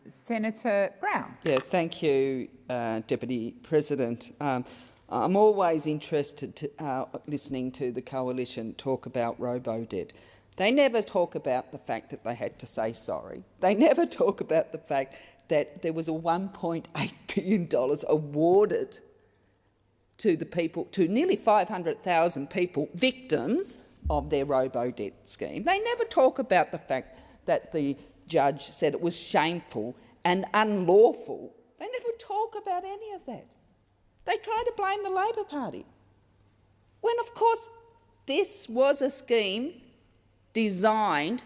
Senator Brown. Yeah, thank you, Deputy President. I'm always interested to, listening to the Coalition talk about Robodebt. They never talk about the fact that they had to say sorry. They never talk about the fact that there was a $1.8 billion awarded to the people, to nearly 500,000 people, victims of their Robodebt scheme. They never talk about the fact that the judge said it was shameful and unlawful. They never talk about any of that. They try to blame the Labor Party, when, of course, this was a scheme designed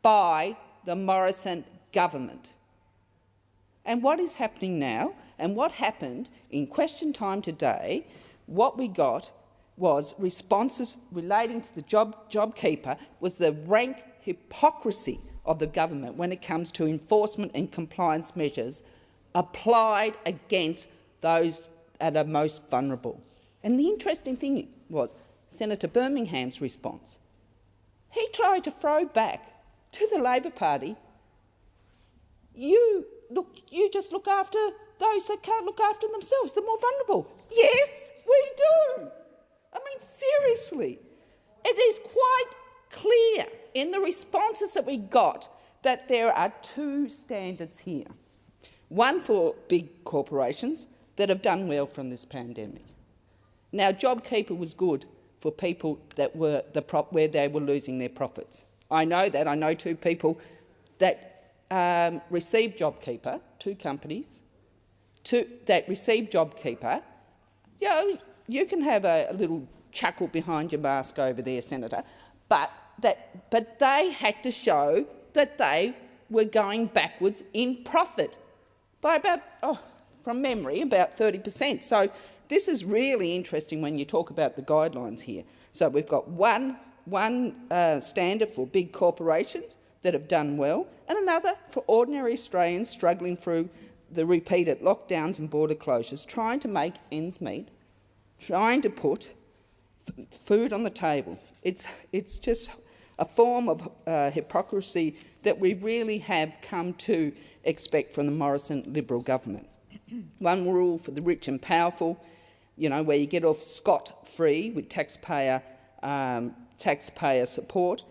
by the Morrison government. And what is happening now, and what happened in question time today, what we got was responses relating to the Jobkeeper was the rank hypocrisy of the government when it comes to enforcement and compliance measures applied against those that are most vulnerable. And the interesting thing was Senator Birmingham's response. He tried to throw back to the Labor Party, you just look after those that can't look after themselves, the more vulnerable. Yes, we do. I mean, seriously. It is quite clear in the responses that we got that there are two standards here. One for big corporations that have done well from this pandemic. Now, Jobkeeper was good for people that were where they were losing their profits. I know that. I know two people that received Jobkeeper, two companies that received Jobkeeper. You can have a little chuckle behind your mask over there, Senator, but they had to show that they were going backwards in profit by about, from memory, about 30%. So this is really interesting when you talk about the guidelines here. So we've got one standard for big corporations that have done well, and another for ordinary Australians struggling through the repeated lockdowns and border closures, trying to make ends meet, trying to put food on the table. It's just a form of hypocrisy that we really have come to expect from the Morrison Liberal government. One rule for the rich and powerful, where you get off scot-free with taxpayer support,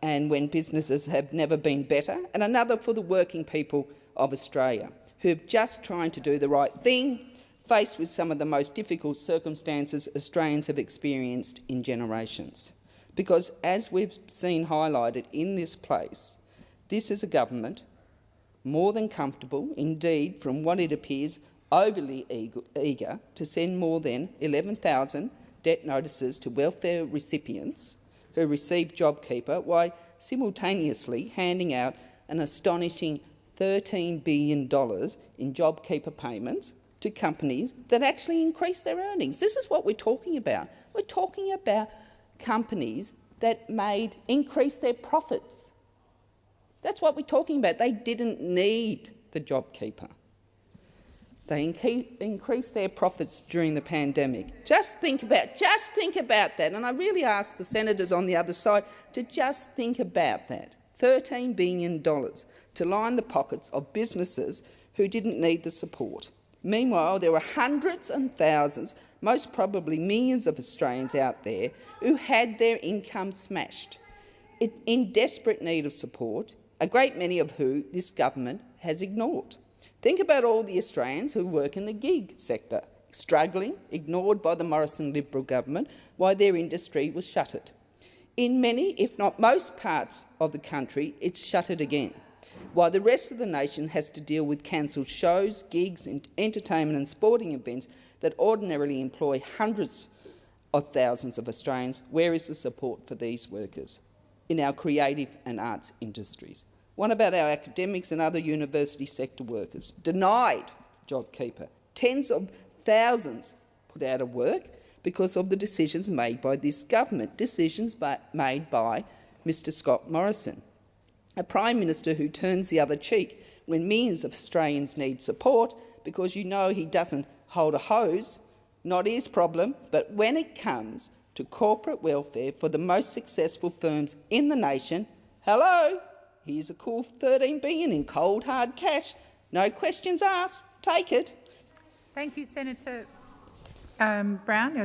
and when businesses have never been better, and another for the working people of Australia, who are just trying to do the right thing, faced with some of the most difficult circumstances Australians have experienced in generations. Because, as we've seen highlighted in this place, this is a government more than comfortable, indeed, from what it appears, overly eager to send more than 11,000 debt notices to welfare recipients who received Jobkeeper, while simultaneously handing out an astonishing $13 billion in Jobkeeper payments to companies that actually increase their earnings. This is what we're talking about. We're talking about companies that increase their profits. That's what we're talking about. They didn't need the Jobkeeper. They increased their profits during the pandemic. Just think about that. And I really ask the senators on the other side to just think about that. $13 billion to line the pockets of businesses who didn't need the support. Meanwhile, there were hundreds and thousands, most probably millions of Australians out there who had their income smashed, in desperate need of support, a great many of who this government has ignored. Think about all the Australians who work in the gig sector, struggling, ignored by the Morrison Liberal government while their industry was shuttered. In many, if not most parts of the country, it's shuttered again, while the rest of the nation has to deal with cancelled shows, gigs, and entertainment and sporting events that ordinarily employ hundreds of thousands of Australians. Where is the support for these workers in our creative and arts industries? What about our academics and other university sector workers? Denied Jobkeeper. Tens of thousands put out of work because of the decisions made by this government, decisions made by Mr Scott Morrison, a Prime Minister who turns the other cheek when millions of Australians need support because he doesn't hold a hose, not his problem, but when it comes to corporate welfare for the most successful firms in the nation, hello, Here's a cool $13 billion in cold hard cash. No questions asked. Take it. Thank you, Senator Brown. Your